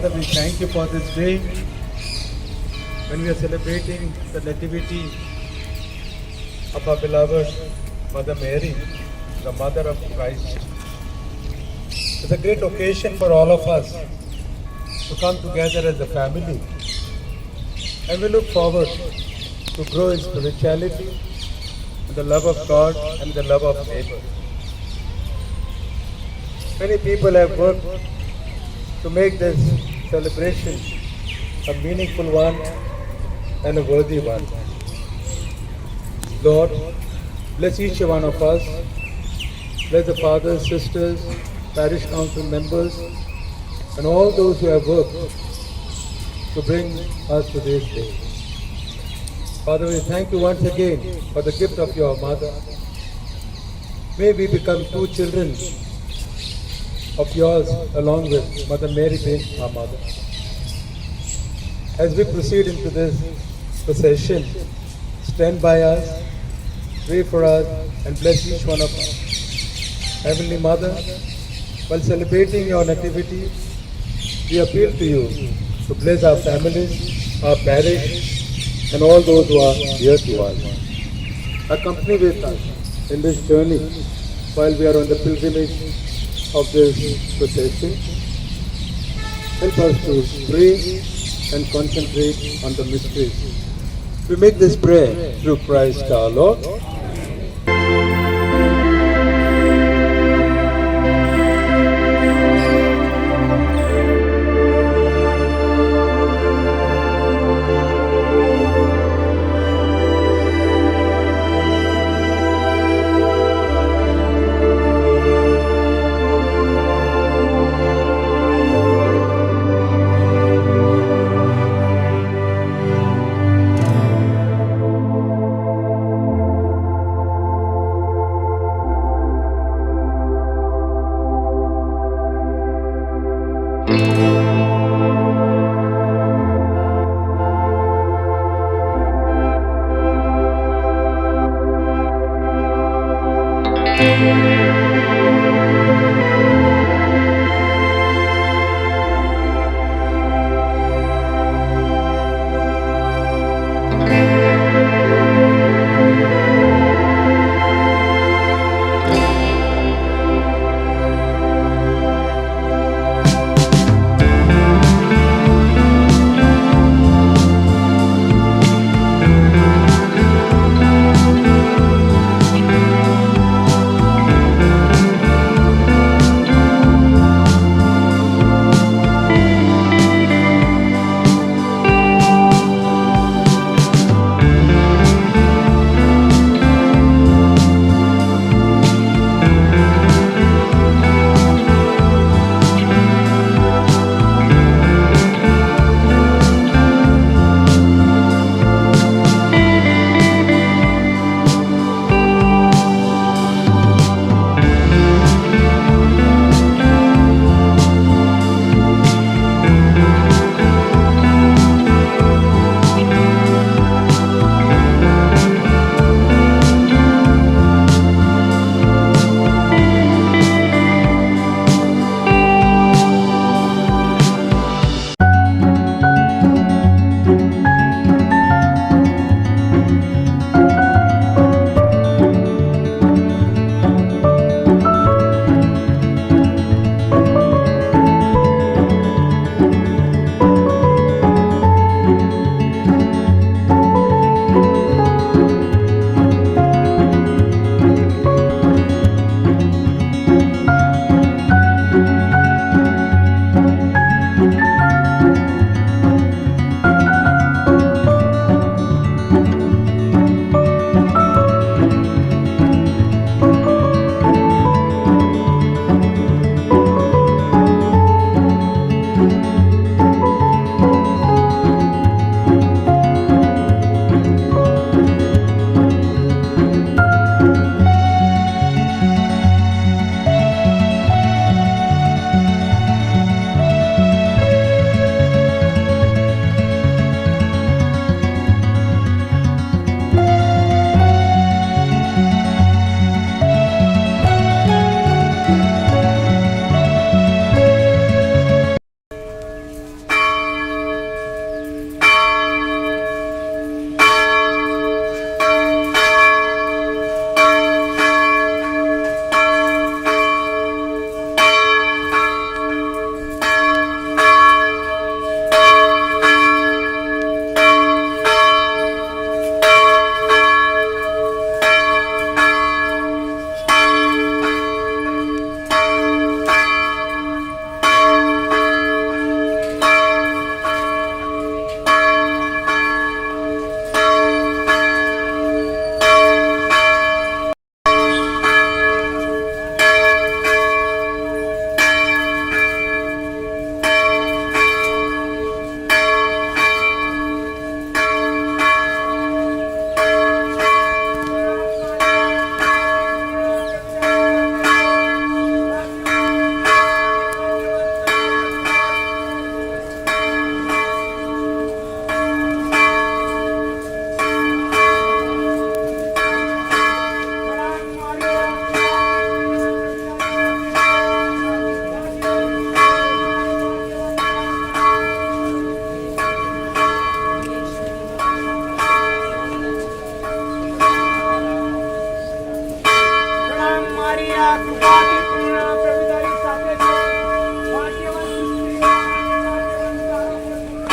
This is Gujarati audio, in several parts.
Father, we thank you for this day when we are celebrating the nativity of our beloved Mother Mary, the Mother of Christ. It's a great occasion for all of us to come together as a family, and we look forward to grow in spirituality, in the love of God and the love of neighbor. Many people have worked to make this celebration a meaningful one and a worthy one. Lord, bless each one of us. Bless the fathers, sisters, parish council members, and all those who have worked to bring us to this day. Father, we thank you once again for the gift of your mother. May we become true children of yours along with Mother Mary being our mother. As we proceed into this procession, stand by us, pray for us, and bless each one of us. Heavenly Mother, while celebrating your nativity, we appeal to you to bless our families, our parish, and all those who are dear to us. Accompany with us in this journey while we are on the pilgrimage of this procession. Help us to pray and concentrate on the mysteries. We make this prayer through Christ our Lord. કૃપાથી પૂર્ણ પ્રભુ તારી સાથે છે. ભાગ્યવાન તું છે, ભાગ્યવાન તારો પ્રભુ.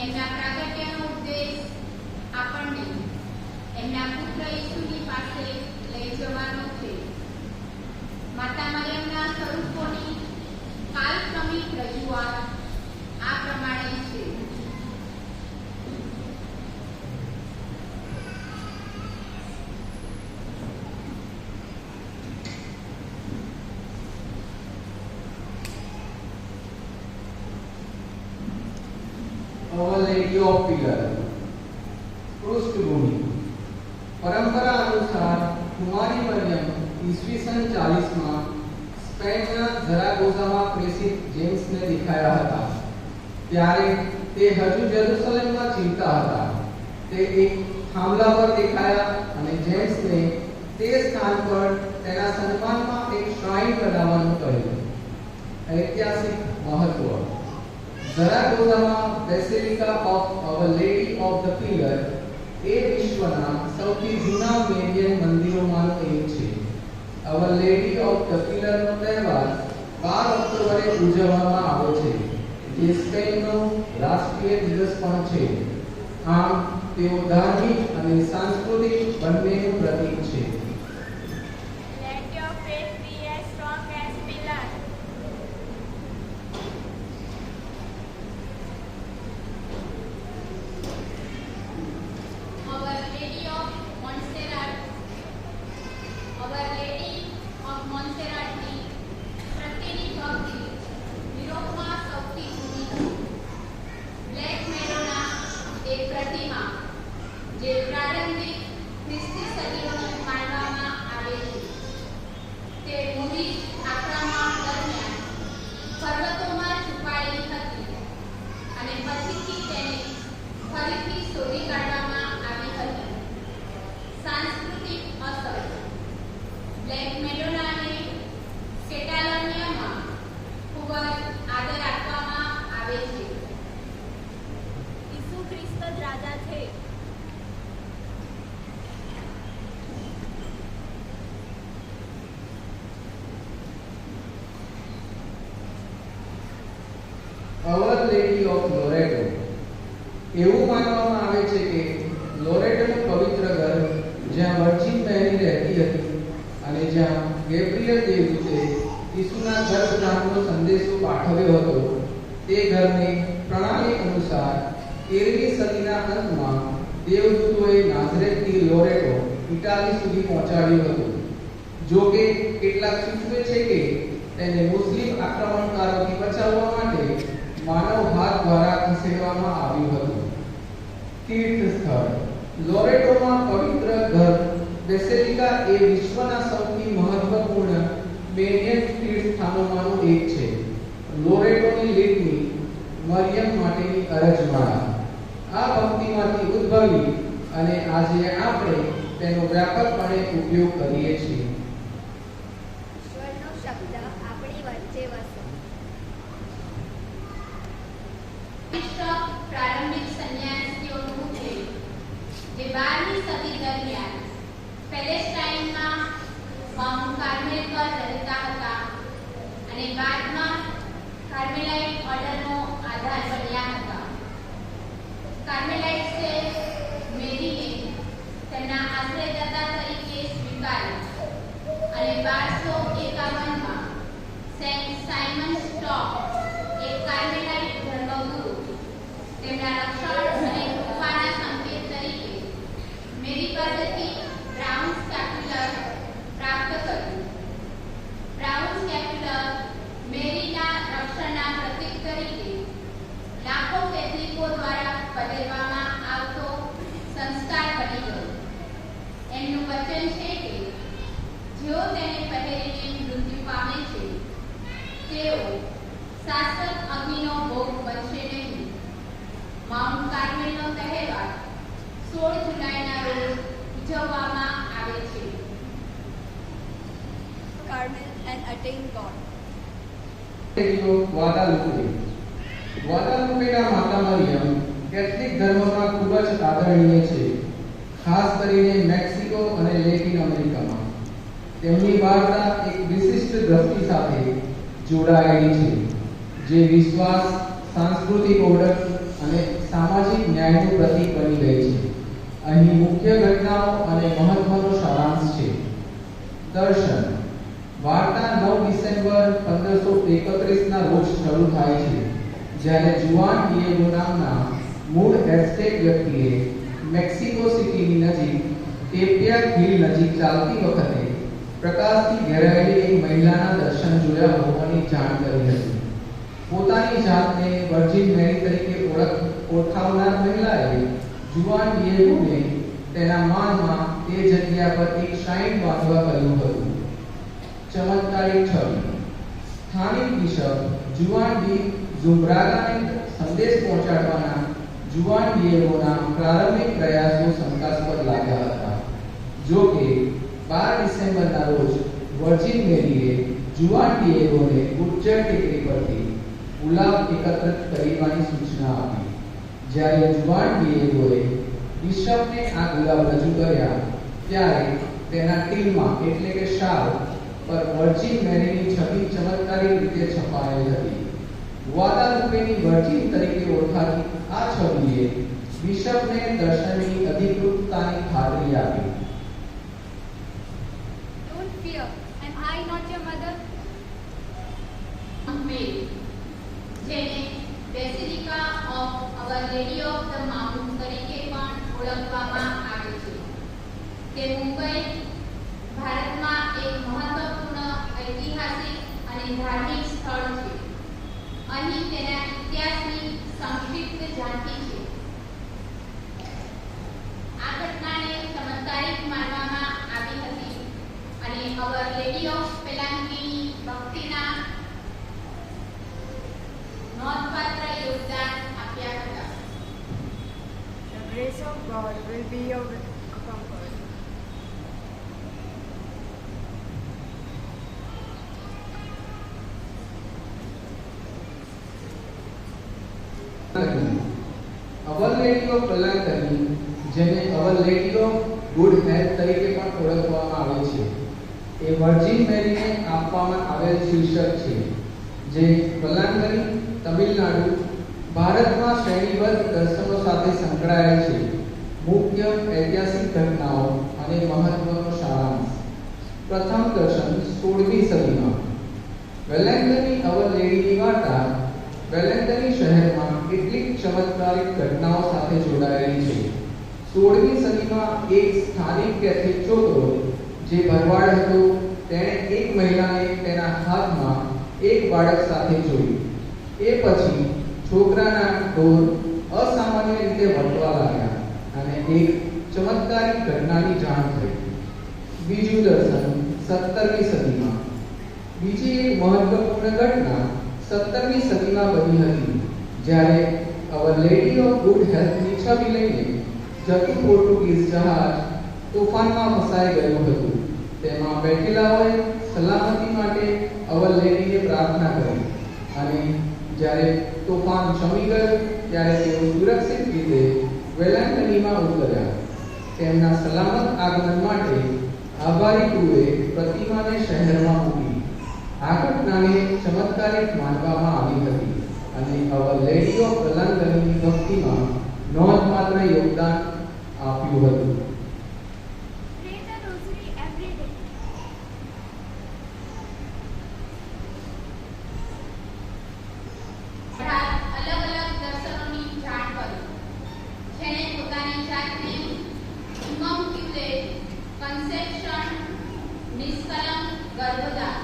એમના પ્રાગટ્યનો ઉપદેશ આપણને એમના પુત્ર ઈસુની પાસે લઈ જવાનો છે. માતા મરિયમના સ્વરૂપોની કાલક્રમિક રજૂઆત આ પ્રમાણે છે. Our Lady of Pillar. पृष्ठभूमि परंपरा अनुसार कुमारी मरियम ईस्वीसन 40 માં સ્પેનના ઝરાગોઝામાં પ્રેસિત જેમ્સને દેખાયા હતા. ત્યારે તે હજુ જેરુસલેમમાં જીવતા હતા. તે એક થાંભલા પર દેખાયા અને જેમ્સને તે સ્થાન પર તેના સન્માનમાં એક શ્રાઇન બનાવવાનું કહ્યું. ઐતિહાસિક મહત્વ ઝરાગોઝામાં basilica of our lady of the pillar એ વિશ્વના સૌથી જૂના મેરિયન મંદિરોમાંનું એક છે. અવર લેડી ઓફ ધ પિલરનો તહેવાર 12 ઓક્ટોબરે ઉજવવામાં આવે છે, જે સ્પેનનો રાષ્ટ્રીય દિવસ પણ છે. આમ તેઓ ધાર્મિક અને સાંસ્કૃતિક બંનેનું પ્રતીક છે. Let your faith be as strong as pillar. Our Lady of Montserrat. Our Lady of Montserrat ની પ્રત્યેની ભક્તિ યુરોપમાં સૌથી જૂની છે. બ્લેક મેડોના એક પ્રતિમા જે પ્રારંભિક ખ્રિસ્તી સદીઓમાં માનવામાં આવે છે. તે મૂડી આક્રમણ દરમિયાન પર્વતોમાં છુપાયેલી હતી અને પછીથી તેને ફરીથી શોધી કાઢવામાં આવી હતી. સાંસ્કૃતિક અસર બ્લેક મેડોનાને કેટાલોનિયામાં ખૂબ જ આદર આપવામાં આવે છે. ઈસુ ખ્રિસ્ત જ રાજા છે. Our lady of Loreto. એવું માનવામાં આવે છે કે લોરેટોનું પવિત્ર ઘર જ્યાં વર્જિન મેરી રહેતી હતી અને જ્યાં ગેબ્રિયલ દેવદૂતે ઈસુના ગર્ભધામનો સંદેશો પાઠવ્યો હતો, તે ઘરને પ્રણાલી અનુસાર 13મી સદીના અંતમાં દેવદૂતોએ નાઝરેથથી લોરેટો ઇટાલી સુધી પહોંચાડ્યું હતું. જો કે કેટલાક સૂચવે છે કે તેને મુસ્લિમ આક્રમણકારોથી બચાવવા માટે માનવ હાથ દ્વારા ખસેડવામાં આવ્યું હતું. તીર્થ સ્થળ લોરેટોમાં પવિત્ર ઘર બેસિલિકા એ વિશ્વના સૌથી મહત્વપૂર્ણ મેરિયન તીર્થસ્થાનોમાંનું એક છે. લોરેટોની લીટની મરિયમ માટેની અરજમાળા આ ભક્તિમાંથી ઉદ્ભવી અને આજે આપણે તેનો વ્યાપકપણે ઉપયોગ કરીએ છીએ. ઈશ્વરનો શબ્દ આપણી વચ્ચે વસે. વિશ્વ પ્રારંભિક સંન્યાસીઓનું છે જે 12મી સદી દરમિયાન પેલેસ્ટાઇનમાં માઉન્ટ કાર્મેલ પર રહેતા હતા અને બાદમાં કાર્મેલાઇટ ઓર્ડરનો આધાર બન્યા હતા. કાર્મેલાઇટ્સે મેરીને તેમના આશ્રયદાતા તરીકે સ્વીકારી અને 1251માં સેન્ટ સાયમન સ્ટોક એક કાર્મેલાઇટ ધર્મગુરુ તેમના રક્ષણ અને કૃપાના સંકેત તરીકે મેરી પાસેથી બ્રાઉન સ્કેપ્યુલર પ્રાપ્ત કર્યું. બ્રાઉન સ્કેપ્યુલર મેરીના રક્ષણના પ્રતીક તરીકે લાખો કેથલિકો દ્વારા પહેરવામાં આવતો સંસ્કાર બની ગયો. એમનું વચન છે કે જેઓ તેને પહેરીને મૃત્યુ પામે છે તેઓ શાશ્વત અગ્નિનો ભોગ બનશે નહીં. માઉન્ટ કાર્મેલનો તહેવાર 16 જુલાઈના રોજ ઉજવવામાં આવે છે. Carmel and attain God. ગ્વાદાલુપેના માતા મરિયમ કેથલિક ધર્મમાં ખૂબ જ આદરણીય છે, ખાસ કરીને મેક્સિકો અને લેટિન અમેરિકામાં. તેમની વાર્તા એક વિશિષ્ટ દ્રષ્ટિ સાથે જોડાયેલી છે, જે વિશ્વાસ, સાંસ્કૃતિક ઓળખ અને સામાજિક ન્યાયનું પ્રતીક બની ગઈ છે. અહીં મુખ્ય ઘટનાઓ અને મહત્વનો સારાંશ છે. દર્શન. વાર્તા 9 ડિસેમ્બર 1531ના રોજ શરૂ થાય છે, જ્યારે જુઆન ડિએગો નામના મૂળ એઝટેક વ્યક્તિએ મેક્સિકો સિટીની નજીક ટેપિયા ખીલ નજીક ચાલતી વખતે પ્રકાશથી ઘેરાયેલી એક મહિલાના દર્શન જોયા હોવાની જાણ કરી હતી. પોતાની જાતને વર્જિન મેરી તરીકે ઓળખાવનાર મહિલાએ જુઆન ડિએગોને તેના માનમાં તે જગ્યા પર એક શ્રાઇન બાંધવા કહ્યું હતું. ચમત્કારિક છબી. સ્થાનિક બિશપ જુઆન ડી ઝુમ્બ્રાગાને સંદેશ પહોંચાડવાના જુઆન ડિએગોના પ્રારંભિક પ્રયાસો શંકાસ્પદ લાગ્યા હતા. જો કે 12 ડિસેમ્બરના રોજ વર્જિન મેરીએ જુઆન ડિએગોને ઉચ્ચર ટેકરી પરથી ગુલાબ એકત્રિત કરવાની સૂચના આપી. જ્યારે જુઆન ડિએગોએ બિશપને આ ગુલાબ રજૂ કર્યા, ત્યારે તેના ટીલમાં એટલે કે શાલ પર વર્જિન મેરીની છબી ચમત્કારિક રીતે છપાયેલ હતી. ગ્વાદાલુપેની વર્જિન તરીકે ઓળખાતી આ છબીએ બિશપને દર્શનની અધિકૃતતાની ખાતરી આપી. Don't fear. Am I not your mother? Mary, જેને basilica of our lady of the mount તરીકે પણ ઓળખવામાં આવે છે. તે મુંબઈ, ભારતમાં એક મહત્વપૂર્ણ ઐતિહાસિક અને ધાર્મિક સ્થળ છે. અહીં તેના ઇતિહાસની સંક્ષિપ્ત ઝાંખી છે. આ ઘટનાને ચમત્કારિક માનવામાં આવી હતી અને અવર લેડી ઓફ પેલાન્કીની ભક્તિના નોંધપાત્ર યોગદાન આપ્યા હતા. The grace of God will be your comfort. Our lady of પેલાન્કની, જેને our lady of good health તરીકે પણ ઓળખવામાં આવે છે, એ વર્જિન મેરીને આપવામાં આવેલ શીર્ષક છે, જે પેલાન્કની, તમિલનાડુ, ભારતમાં શ્રેણીબદ્ધ દર્શનો સાથે સંકળાયેલ છે. મુખ્ય ઐતિહાસિક ઘટનાઓ અને મહત્વનો સારાંશ. પ્રથમ દર્શન 16મી સદીમાં. વેલેન્ગની અવર લેડીની વાર્તા વેલેન્ગની શહેરમાં કેટલીક ચમત્કારિક ઘટનાઓ સાથે જોડાયેલી છે. 16મી સદીમાં એક સ્થાનિક કેથલિક છોકરો જે ભરવાડ હતો, તેણે એક મહિલાને તેના હાથમાં એક બાળક સાથે જોયું. એ પછી છોકરાના ઢોર અસામાન્ય રીતે વર્તવા લાગ્યા અને એક ચમત્કારિક ઘટનાની જાણ થઈ. બીજું દર્શન 17મી સદીમાં. બીજી એક મહત્વપૂર્ણ ઘટના 17મી સદીમાં બની હતી, જ્યારે અવર લેડી ઓફ ગુડ હેલ્થની છબી લઈને જતું પોર્ટુગીઝ જહાજ તોફાનમાં ફસાઈ ગયું હતું. તેમાં બેઠેલાઓએ સલામતી માટે અવર લેડીને પ્રાર્થના કરી અને જ્યારે તોફાન શમી ગયું ત્યારે તેઓ સુરક્ષિત રીતે વેલાન્કનીમાં ઉતર્યા. તેમના સલામત આગમન માટે આભારી ક્રૂએ પ્રતિમાને શહેરમાં મૂકી. આ ઘટનાને ચમત્કારિક માનવામાં આવી હતી અને અવર લેડી ઓફ વેલાન્કનીની ભક્તિમાં નોંધપાત્ર યોગદાન આપ્યું હતું. Pray the rosary every day. અલગ અલગ દર્શનોની જાણ કરી, જેણે પોતાની જાતને ઇમોક્યુલેટ કન્સેપ્શન, નિષ્કલંક ગર્ભદાન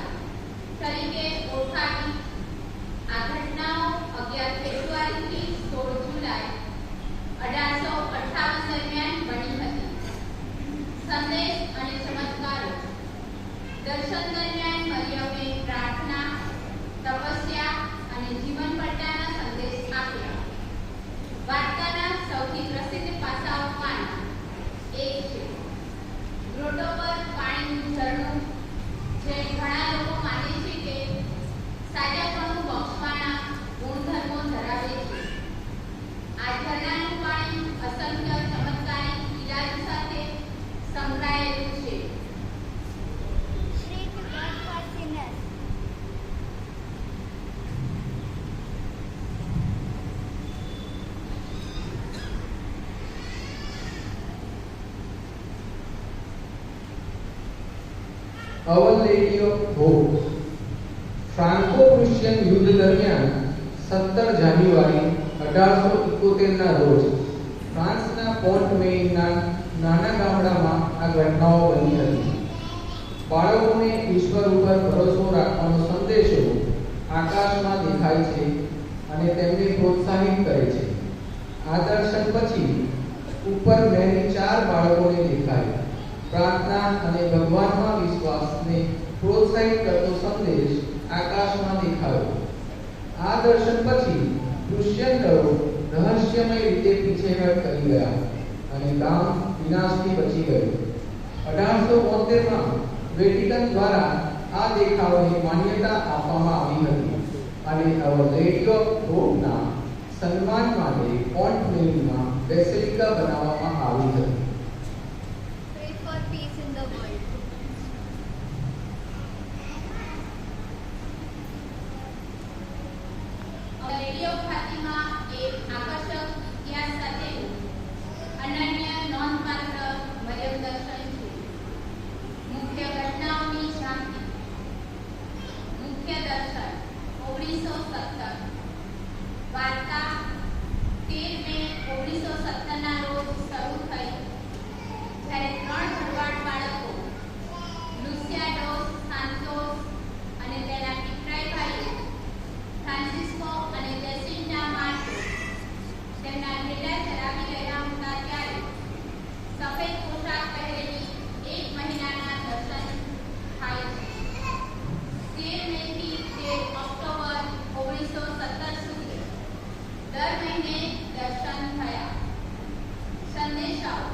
તરીકે ઓળખાવી. આ ઘટનાઓ 11 ફેબ્રુઆરીથી 16 જુલાઈ 1858 દરમિયાન બની હતી. સંદેશ અને ચમત્કારો. દર્શન દરમિયાન મરિયમે પ્રાર્થના, તપસ્યા અને જીવન પટ્ટાના સંદેશ આપ્યા. વાર્તાના સૌથી પ્રસિદ્ધ પાસાઓમાંના એક છે ગ્રોટો પર પાણીનું ઝરણું, જે ઘણા લોકો માને છે કે સાજાપણું બક્ષવાના ગુણધર્મો ધરાવે છે. આ ઝરણાનું પાણી અસંખ્ય ચમત્કારિક ઇલાજ સાથે સંકળાયેલું છે. Pray to God for sinners. Our lady of hope. Franco Prussian યુદ્ધ દરમિયાન 17 જાન્યુઆરી 1871 ના રોજ ફ્રાન્સના પોન્ટમેઇનના નાના ગામડામાં આ ઘટનાઓ બની હતી. બાળકોને ઈશ્વર ઉપર ભરોસો રાખવાનો સંદેશો આકાશમાં દેખાય છે અને તેમને પ્રોત્સાહિત કરે છે. આ દર્શન પછી ઉપર મેરી 4 બાળકોને દેખાય. પ્રાર્થના અને ભગવાનમાં વિશ્વાસને પ્રોત્સાહિત કરતો સંદેશ આકાશમાં દેખાયો. આ દર્શન પછી ક્રુશિયન દળો રહસ્યમય રીતે પીછેહટ કરી ગયા અને ગામ વિનાશથી બચી ગયું. 1872 માં વેટિકન દ્વારા આ દેખાવને માન્યતા આપવામાં આવી હતી અને અવર લેડી ઓફ હોપના સન્માન માટે પોન્ટમેઇનમાં બેસિલિકા બનાવવામાં આવી હતી. Pray for peace in the world. Our Lady of Fatima એક આકર્ષક ઇતિહાસ સાથેનું અનન્ય નોંધપાત્ર મર્યમ દર્શન છે. મુખ્ય ઘટનાઓની ઝાંખી. મુખ્ય દર્શન 1917. વાર્તા 13 મે 1917 ના રોજ શરૂ થઈ જ્યારે 3 ભરવાડ બાળકો લુસિયા ડોસ સાન્તોસ અને તેના પિતરાઈ ભાઈઓ ફ્રાન્સિસ્કો અને જેસિન્ટા માર્ટો તેમના ઘેડા ચરાવી રહ્યા હતા ત્યારે સફેદ પોશાક પહેરેલી 1 મહિલાના દર્શન થાય છે. 13 મે થી 13 ઓક્ટોબર 1917 સુધી દર મહિને દર્શન થયા. સંદેશાઓ.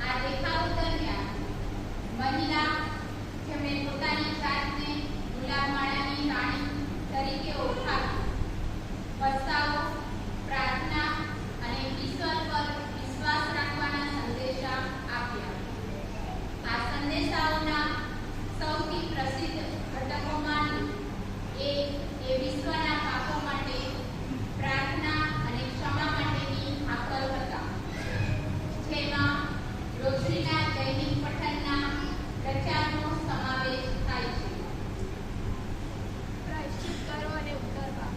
આ દેખાવો દરમિયાન મહિલા જેમણે પોતાની જાતને ગુલાબમાળાની રાણી તરીકે ઓળખાવી, પસ્તાવો, પ્રાર્થના અને ઈશ્વર પર વિશ્વાસ રાખવાના સંદેશા આપ્યા. આ સંદેશાઓના સૌથી પ્રસિદ્ધ ઘટકોમાંનું એક એ વિશ્વના પાપો માટે પ્રાર્થના અને ક્ષમા માટેની હાકલ હતા, જેમાં રોજના દૈનિક પઠનના પ્રચારનો સમાવેશ થાય છે. પ્રાયશ્ચિત કરો અને ઉતરવા.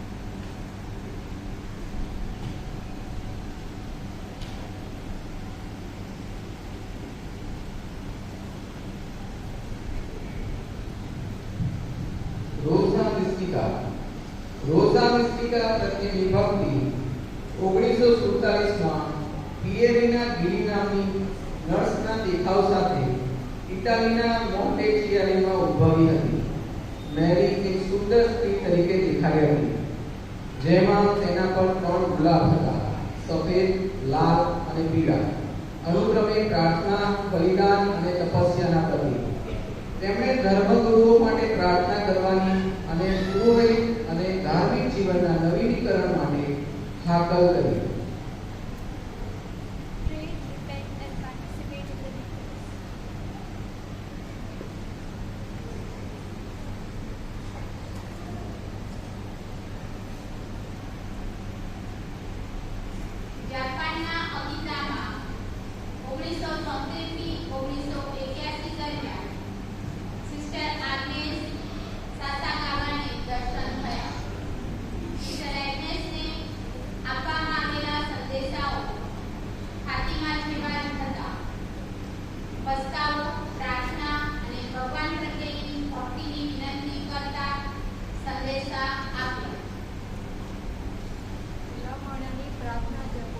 રોઝા મિસ્ટિકા. રોઝા મિસ્ટિકા પ્રત્યેની ભક્તિ 1947 માં પિએરીના ગિરી નામની નર્સના દેખાવ સાથે ઇટાલીના મોન્ટેચિયારીમાં ઉદ્ભવી હતી. મેરી એક સુંદર સ્ત્રી તરીકે દેખાઈ હતી, જેમાં તેના પર 3 ગુલાબ હતા, સફેદ, લાલ અને પીળા, અનુક્રમે પ્રાર્થના, બલિદાન અને તપસ્યાના પ્રતીક. તેમણે ધર્મગુરુઓ માટે પ્રાર્થના કરવાની અને પુરોહિત અને ધાર્મિક જીવનના નવીનીકરણ માટે હાકલ કરી. Pray, repent and participate in the rituals. જાપાનના અકિતામાં 1973 થી 1981 દરમિયાન સિસ્ટર આગ્નેસ સાસાકાવાને દર્શન થયા. સિસ્ટર એગ્નેસને આપવામાં આવેલા સંદેશાઓ ફાતિમા જેવા જ હતા. પસ્તાવો, પ્રાર્થના અને ભગવાન પ્રત્યેની ભક્તિની વિનંતી કરતા સંદેશા આપ્યા. ગુલાબમાળાની પ્રાર્થના જપો.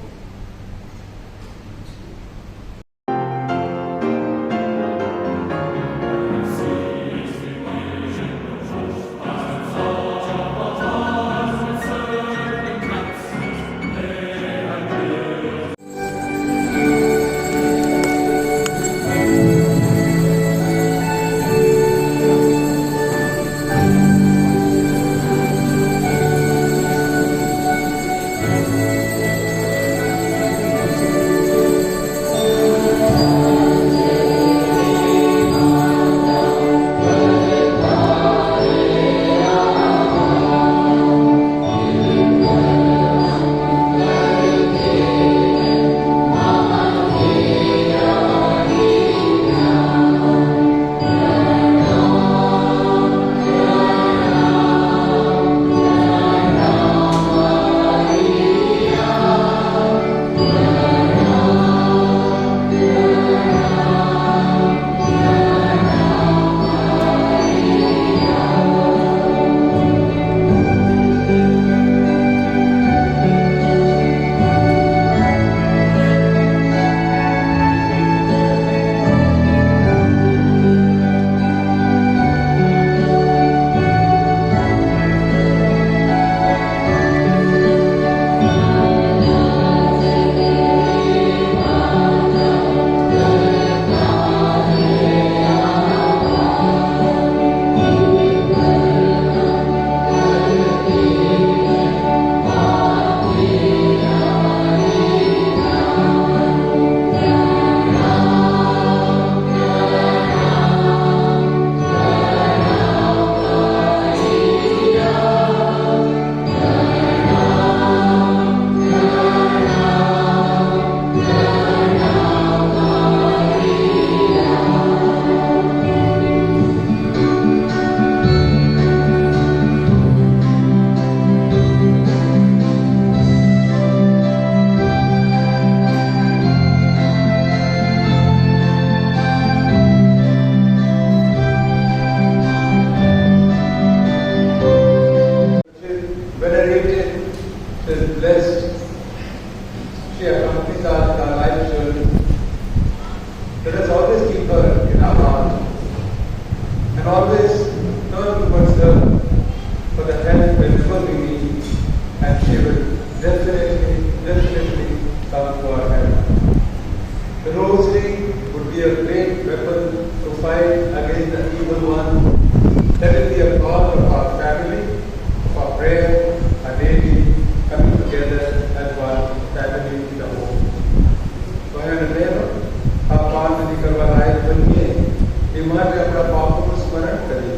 She accompanies us in our life journey. Let us always keep her in our heart and always turn towards her for the help whenever we need, and she will definitely come to our help. The rosary would be a great weapon to fight against the evil one. Let it be a cause of our family, for prayer, and daily coming together as one family in the home. तो है नदेव आप पान निकल वाला है बनिए बीमार के अपना पापों को स्मरण करिए।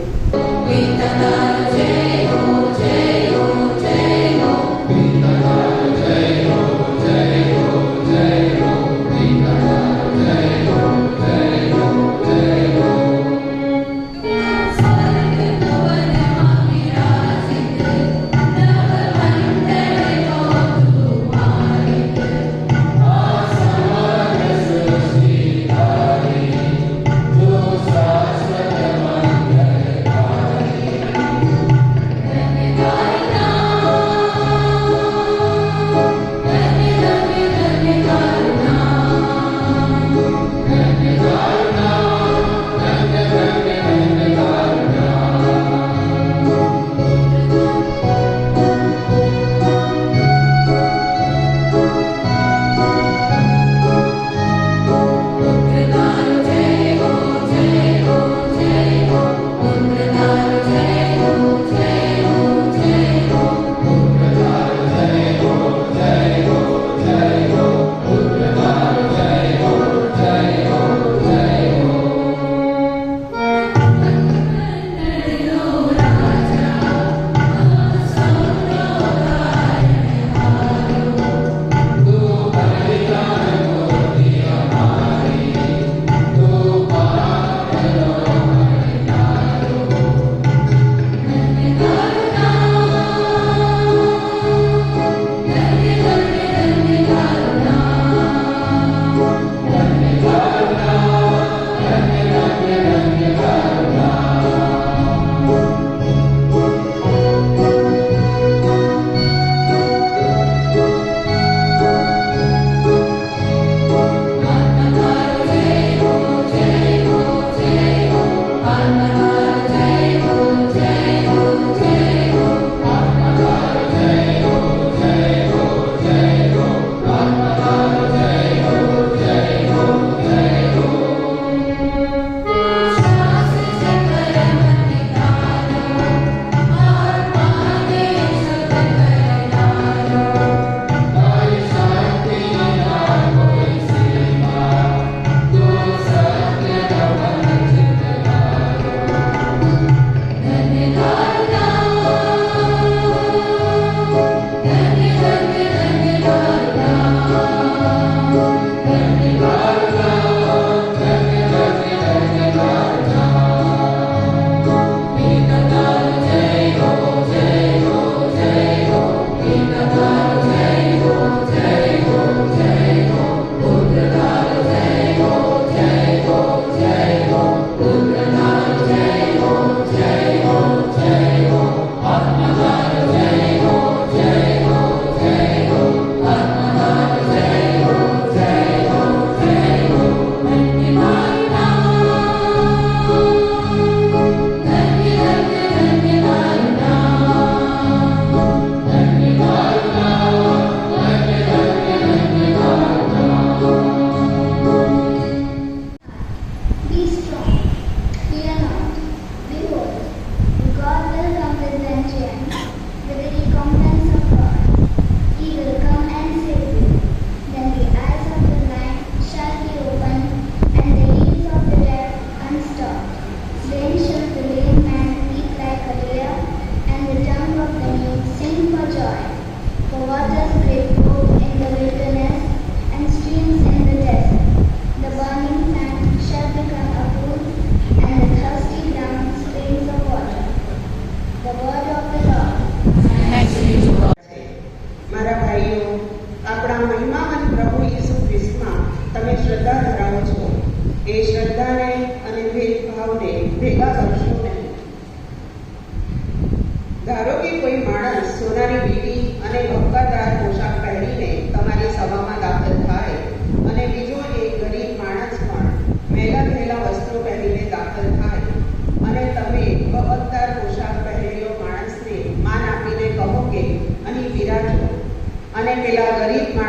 ધારો કે કોઈ માણસ સોનાની વીટી અને વફાદાર પોશાક પહેરીને તમારી સભામાં દાખલ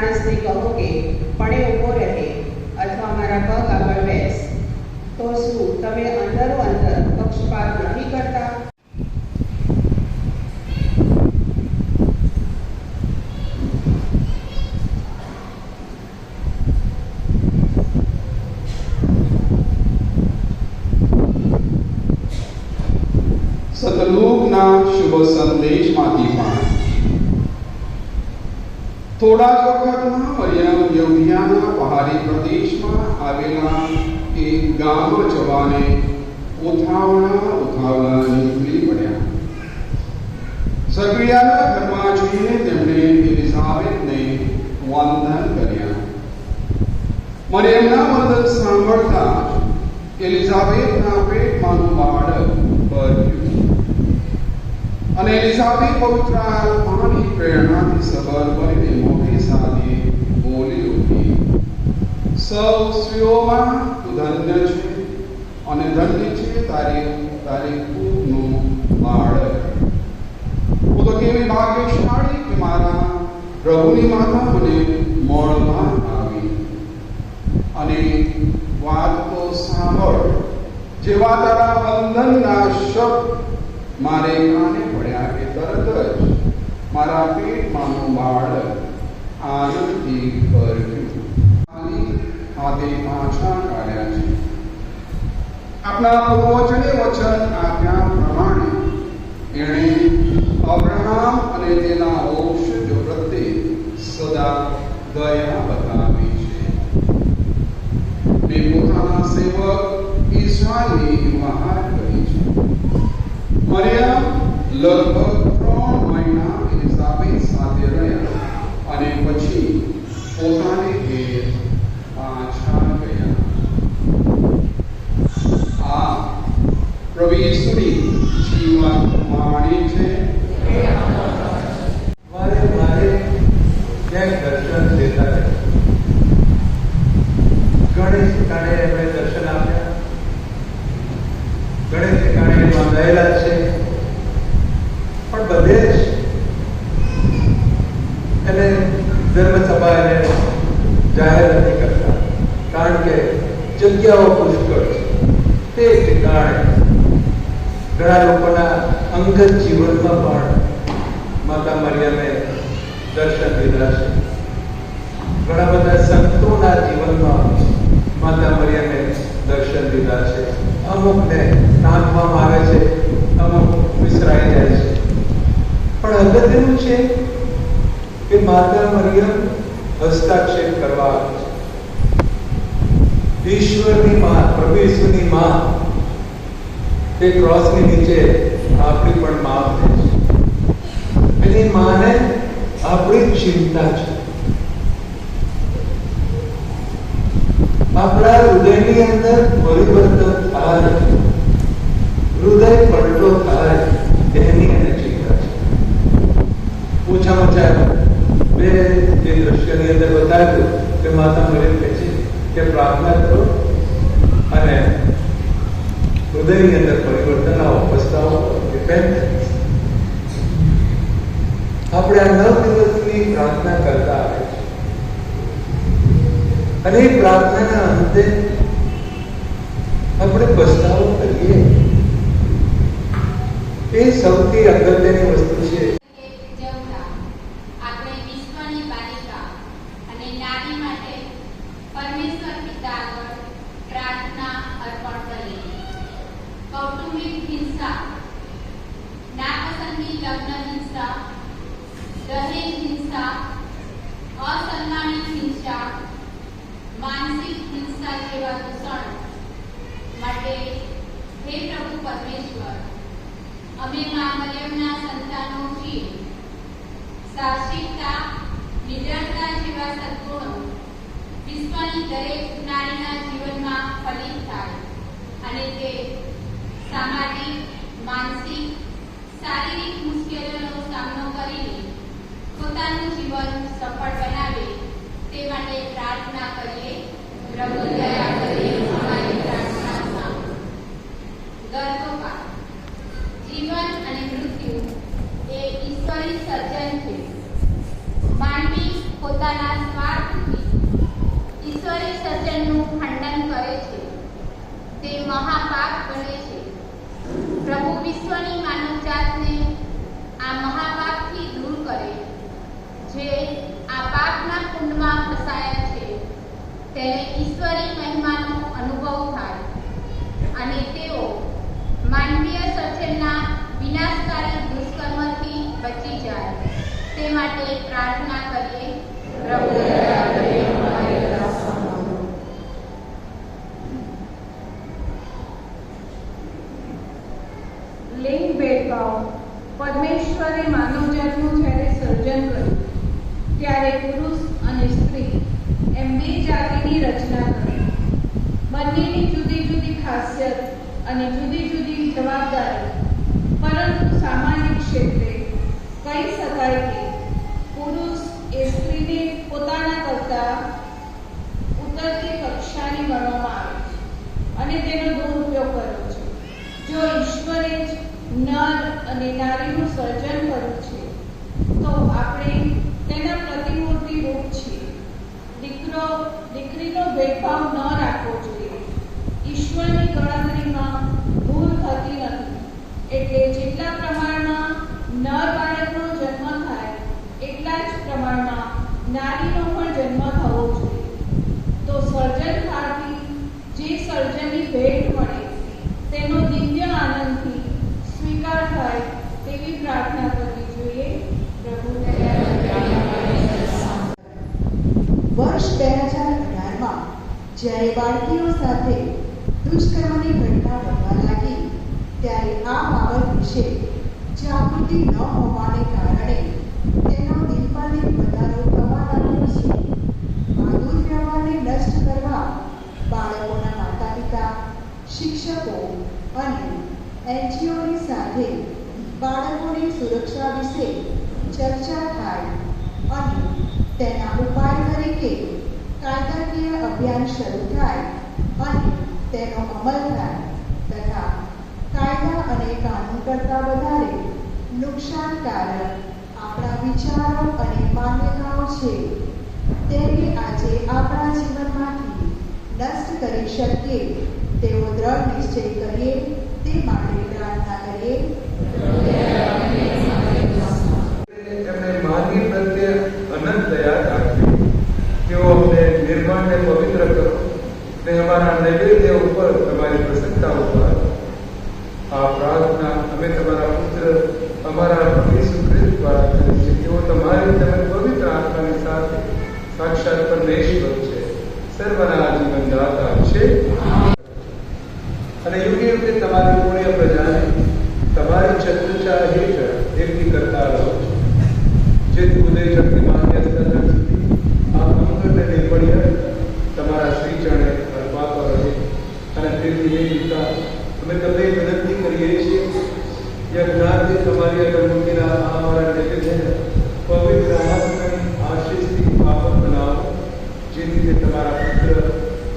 માણસને કહો કે પણે ઊભો રહે અથવા મારા પગ આગળ બેસ, તો શું તમે અંદરો અંદર પક્ષપાત નથી કરતા? સતલુકના શુભ સંદેશમાંથી પણ થોડા જ વખતમાં મરિયમ યહૂદિયાના પહાડી પ્રદેશમાં આવેલા એક ગામમાં જવાને ઉથાવળા નીકળી પડ્યા. સકરિયાના ઘરમાં જઈને તેમણે એલિઝાબેથને વંદન કર્યા. મરિયમના વંદન સાંભળતા જ એલિઝાબેથના પેટમાંનું બાળક ભર્યું અને એલિઝાબેથ પવિત્ર આત્માની પ્રેરણાથી સબર બનીને મોટી સાથે બોલી ઉઠી, સૌ સ્ત્રીઓમાં તું ધન્ય છે અને ધન્ય છે તારી કુળનું બાળક. હું તો કેવી ભાગ્યશાળી કે મારા પ્રભુની માતા મને મળવા આવી. અને વાત તો સાંભળ, જેવા તારા વંદનના શબ્દ મારે કાને પડ્યા કે તરત જ મારા પેટમાંનું બાળક આનંદથી ભર્યું. હાથે પાછા કાઢ્યા છે. આપણા પૂર્વજોને વચન આપ્યા પ્રમાણે એણે અબ્રાહમ અને તેના વંશજો પ્રત્યે સદા દયા બતાવી છે. ને પોતાના સેવક ઈશ્વરની વહાર કરી છે. મરિયમ લગભગ 3 મહિના એલિઝાબેથ સાથે રહ્યા અને પછી પોતાને ઘેર પાછા ગયા. આ પ્રભુ ઈસુની જીવન વાણી છે. મારે ક્યાંક દર્શન દેતા રહે. ઘણી ઠેકાણે એમણે દર્શન આપ્યા, ઘણી ઠેકાણે નોંધાયેલા છે, પણ બધે જ એને ધર્મસભા એને જાહેર નથી કરતા, કારણ કે જગ્યાઓ પુષ્કળ છે. તે ઠેકાણે ઘણા લોકોના અંગત જીવનમાં પણ માતા મરિયમે દર્શન દીધા છે. ઘણા બધા સંતોના જીવનમાં માતા મરિયમે દર્શન દીધા છે. અમુકને ટાંકવામાં આવે છે, અમુક વિસરાઈ જાય છે. પણ અગત્યનું છે કે માતા મરિયમ હસ્તાક્ષેપ કરવા આવે છે. ઈશ્વરની માં, પ્રભુ ઈસુની માં તે ક્રોસની નીચે આપણી પણ માં છે. એની માને આપણી ચિંતા છે. આપણા હૃદયની અંદર પરિવર્તન થાય, હૃદય પલટો થાય, એની એને ચિંતા છે. ઓછામાં ઓછા મેં જે દ્રશ્યની અંદર બતાવ્યું કે માતા મરિયમ કહે છે કે પ્રાર્થના કરો અને હૃદયની અંદર પરિવર્તન આવો, પસ્તાવો, રિપેન્ટ. આપણે આ 9 દિવસની પ્રાર્થના કરતા આવે છે અને એ પ્રાર્થનાના અંતે આપણે પસ્તાવો કરીએ. એ સૌથી અગત્યની વસ્તુ છે. આપણે વિશ્વની બાલિકા અને નારી માટે પરમેશ્વર પિતા આગળ પ્રાર્થના અર્પણ કરીએ. કૌટુંબિક હિંસા, નાપસંદી લગ્ન હિંસા, દહેજ હિંસા, અસન્માનિત હિંસા, માનસિક હિંસા જેવા દૂષણ માટે હે પ્રભુ પરમેશ્વર, અમે મા મરિયમના સંતાનો છીએ. સાહસિકતા, નિડરતા જેવા સદ્ગુણો વિશ્વની દરેક નારીના જીવનમાં ફલિત થાય અને તે સામાજિક, માનસિક, શારીરિક મુશ્કેલીઓનો સામનો કરીને પોતાનું જીવન સફળ બનાવે તે માટે પ્રાર્થના કરીએ. પ્રભુ દયા કરી અમારી પ્રાર્થના સાંભળો. ગર્ભપાત, જીવન અને મૃત્યુ એ ઈશ્વરી સર્જન છે. માનવી પોતાના ઈશ્વરી સર્જનનું ખંડન કરે છે તે મહાપાપ બને છે. પ્રભુ વિશ્વની માનવજાતને આ મહાપાપથી દૂર કરે. જે આ પાપના કુંડમાં ફસાયા છે તેને ઈશ્વરી મહિમાનો અનુભવ થાય અને તેઓ માનવીય સર્જનના વિનાશકારી દુષ્કર્મથી બચી જાય તે માટે પ્રાર્થના કરીએ. પ્રભુ દયા કરે, અમારી દયા સાંભળો. લિંગ ભેદભાવ. પરમેશ્વરે માનવજાતનું જ્યારે સર્જન કર્યું ત્યારે પુરુષ અને સ્ત્રી એમ બે જાતિની રચના કરી. બંનેની જુદી જુદી ખાસિયત અને જુદી જુદી જવાબદારી, પરંતુ સામાજિક ક્ષેત્રે કહી શકાય કે પુરુષ એ સ્ત્રીને પોતાના કરતા ઉતરતી કક્ષાની ગણવામાં આવે છે અને તેનો દુરુપયોગ કર્યો છે. જો ઈશ્વરે જ નર અને નારીનું સર્જન કર્યું છે તો આપણે તેના પ્રતિમૂર્તિ રૂપ છીએ. દીકરો દીકરીનો ભેદભાવ ન રાખવો જોઈએ. ઈશ્વરની ગણતરીમાં ભૂલ થતી નથી. એટલે જેટલા પ્રમાણમાં નર બાળકનો જન્મ થાય એટલા જ પ્રમાણમાં નારીનો પણ જન્મ થવો જોઈએ. તો સર્જનહારથી જે સર્જનની ભેટ મળે તેનો દિવ્ય આનંદથી સ્વીકાર થાય તેવી પ્રાર્થના કરવી જોઈએ. પ્રભુ વર્ષ 2018માં જ્યારે બાળકીઓ સાથે દુષ્કર્મની ઘટના બનવા લાગી ત્યારે આ બાબત વિશે જાગૃતિ ન હોવાને કારણે તેનો દિન પર દિન વધારો થવા લાગ્યો છે. આ દુર્વ્યવહારને નષ્ટ કરવા બાળકોના માતા પિતા, શિક્ષકો અને એનજીઓની સાથે બાળકોની સુરક્ષા વિશે ચર્ચા થાય અને તેના ઉપાય તરીકે કાયદાકીય અભિયાન શરૂ થાય અને તેનો અમલ થાય તથા કાયદા અને કાનૂન કરતાં વધારે નુકસાનકારક આપણા વિચારો અને માન્યતાઓ છે તેને આજે આપણા જીવનમાંથી નષ્ટ કરી શકીએ તેવો દ્રઢ નિશ્ચય કરીએ. તે માટે પ્રાર્થના કરીએ. એમને માનવી પ્રત્યે અનંત દયા રાખવી. તેઓ અમને નિર્મળ ને પવિત્ર કરો ને અમારા નૈવેદ્ય ઉપર તમારી પ્રસન્નતા ઉપર આ પ્રાર્થના અમે તમારા પુત્ર અમારા ઈસુ ખ્રિસ્ત દ્વારા કરી છે. તેઓ તમારી તેમજ પવિત્ર આત્માની સાથે સાક્ષાત પરમેશ્વર છે, સર્વના જીવનદાતા છે અને યુગે યુગે તમારી પુણ્ય પ્રજાને તમારી છત્રછાયા હેઠળ એકઠી કરતા રહો છો, જેથી ઉદય શક્તિમાં અસ્તર સુધી આ મંગળને નિર્ભય તમારા શ્રી ચરણે અર્પાતો રહે. અને તેથી એ પિતા અમે તમને વિનંતી કરીએ છીએ યજ્ઞાથી તમારી આગળ મૂકેલા આ અમારા નૈવેદ્યને પવિત્ર આત્માની આશીષથી પાવન બનાવો, જેથી તે તમારા પુત્ર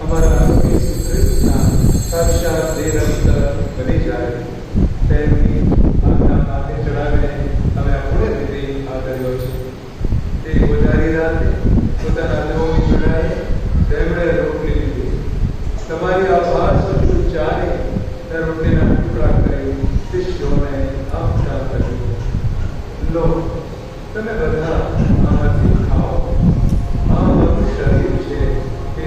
અમારા ઈસુ ખ્રિસ્તના સાક્ષાત દેહ બની જાય. તેમની આજ્ઞા માથે ચડાવીને અમે આ પુણ્ય વિધિ આદર્યો છે. તે વધારી રાતે પોતાના દેવોની ચડાઈ તેમણે રોટલી લીધી, તમારી આભાર સ્વરૂપ ચાલે તે રોટલીના ટુકડા કરી શિષ્યોને આપતા કર્યું. લો, તમે બધા આમાંથી ખાઓ. આ મારું શરીર છે, તે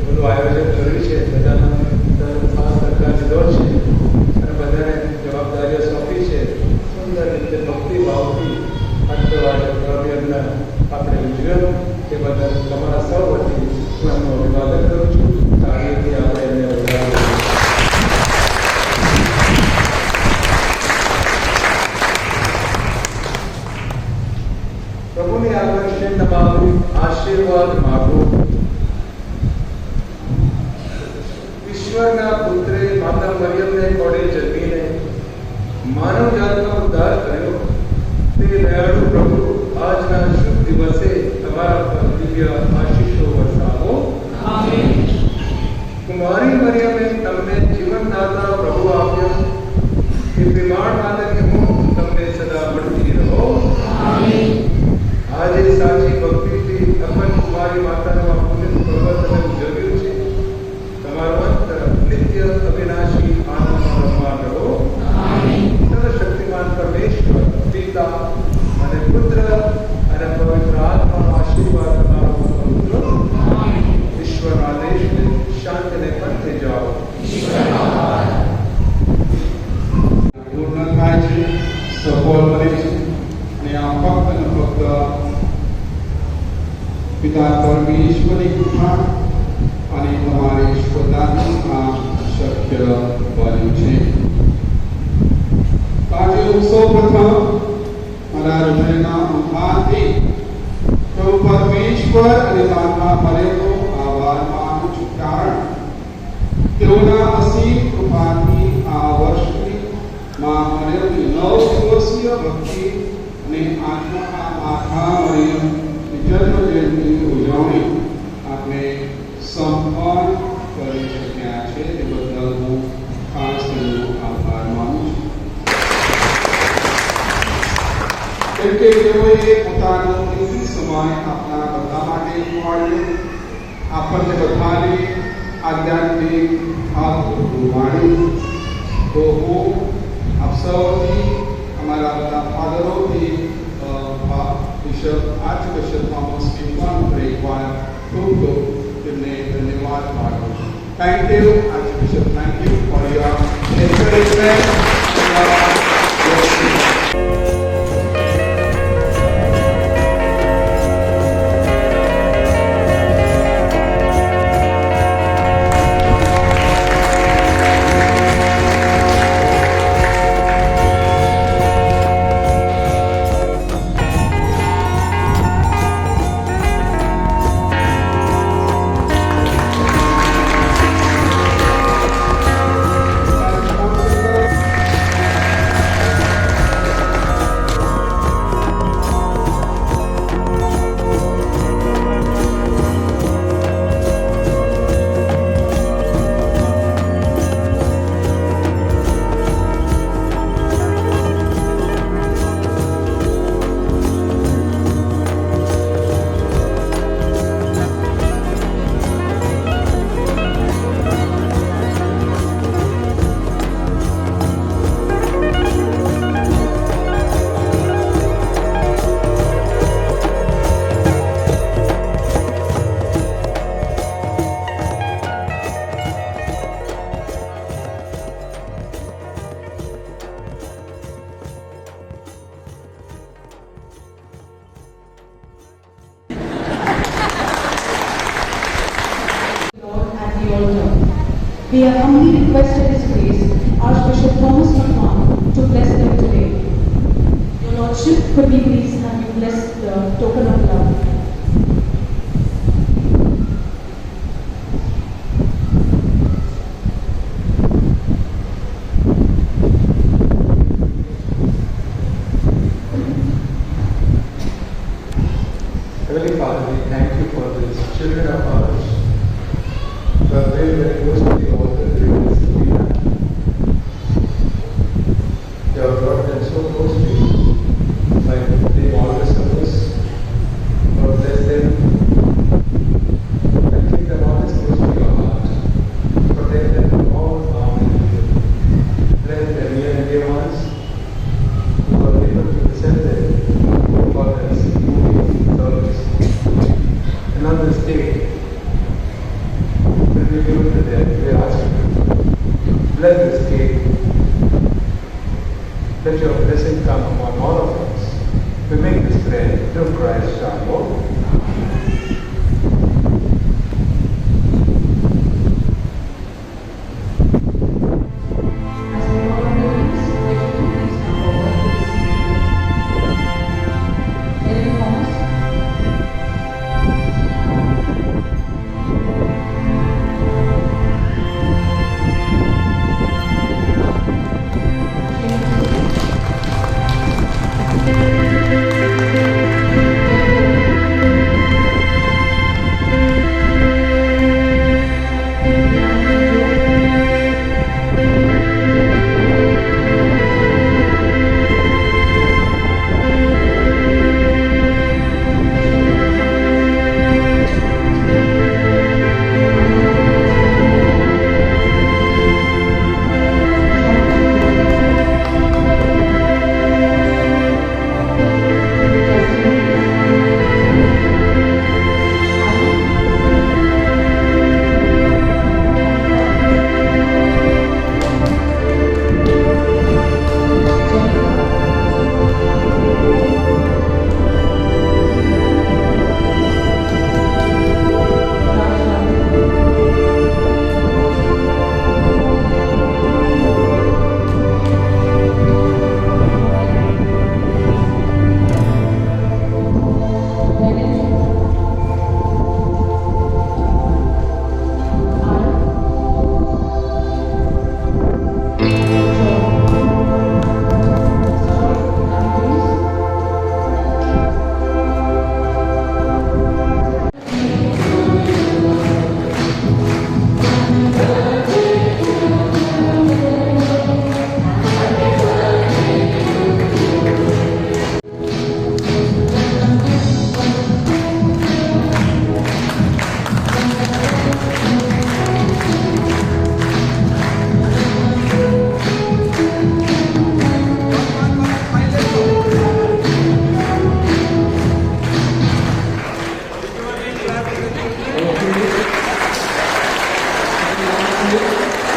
બધું આયોજન કર્યું છે બધાનો ખાસ સરકારની દોર છે અને બધાને જવાબદારીઓ સોંપી છે. સુંદર રીતે ભક્તિ ભાવથી અંતવાળા આપણે ઉજવ્યો તે બદલ તમારા સૌ વતી હું એમનું અભિવાદન કરું છું. તાળીઓથી આપણે એમને વધાવીએ. પ્રભુની આગળ તમારું આશીર્વાદ માગો. ઈશ્વરના પુત્રે માતા મરિયમને કોડે જન્મીને માનવ જાતનો ઉદ્ધાર કર્યો તે દયાળુ પ્રભુ આજના શુભ દિવસે તમારા પર દિવ્ય આશીષો વરસાવો. આમેન. કુમારી મરિયમે તમને જીવનદાતા પ્રભુ આપ્યા એ પ્રેમાળ માતાની હું તમને સદા મળતી રહો. આમેન. આજે સાચી ભક્તિથી અખંડ કુમારી માતાનું આ પુણ્ય પર્વ તમે ઉજવ્યું છે. તમારું અંતર નિત્ય અવિનાશી આનંદમાં રમવા રહો. આમેન. સર્વશક્તિમાન પરમેશ્વર પિતા અને પુત્ર અને પવિત્ર આત્માનો આશીર્વાદ તમારો ઉપર ઉતરો. આમેન. ઈશ્વરના દેશને શાંતિને પંથે જાઓ. પૂર્ણ થાય છે, સફળ બને છે અને આ ફક્ત ને ફક્ત પિતા પરમેશ્વરની કૃપા અને તમારી શ્રદ્ધાથી આ શક્ય બન્યું છે. આજે હું સૌ પ્રથમ મારા હૃદયના અંતરથી પ્રભુ પરમેશ્વર અને માતા મરિયમનો આભાર માનું છું. કારણ તેઓના અસીમ કૃપાથી આ વર્ષની મા મરિયમની 9 દિવસીય ભક્તિ અને આજના આ માતા મરિયમની જન્મ જયંતિની ઉજવણી આપણે સંપન્ન કરી શક્યા છે. તે બદલ હું ખાસ તેમનો આભાર માનું છું. કેમ કે તેઓએ પોતાનો કિંમતી સમય આપણા બધા માટે ફાળવ્યો. આપણને બધાને આધ્યાત્મિક ભાવ પૂરવાડ્યું. તો હું આપ સૌથી અમારા બધા ફાધરોથી બિશપ આર્ચબિશપ થોમસ કિંગમાં એકવાર ખૂબ તેમને ધન્યવાદ પાઠવું છું. Thank you archbishop. Thank you for your encouragement. We have humbly requested His Grace, Archbishop Thomas McMahon, to bless them today. Your Lordship, could we please have you bless the token of love? Heavenly Father, we thank you for these children of ours who are very, very close to the altar during this season. You have brought them so close to you by doing all the service. Lord, bless them and keep them always close to your heart. Protect them from all harm and evil. Bless their near and dear ones who are able to present them for this service. And on this day, we give to them, we ask you, bless this cake. Let your blessing come upon all of us. We make this prayer through Christ our Lord.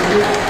Thank you.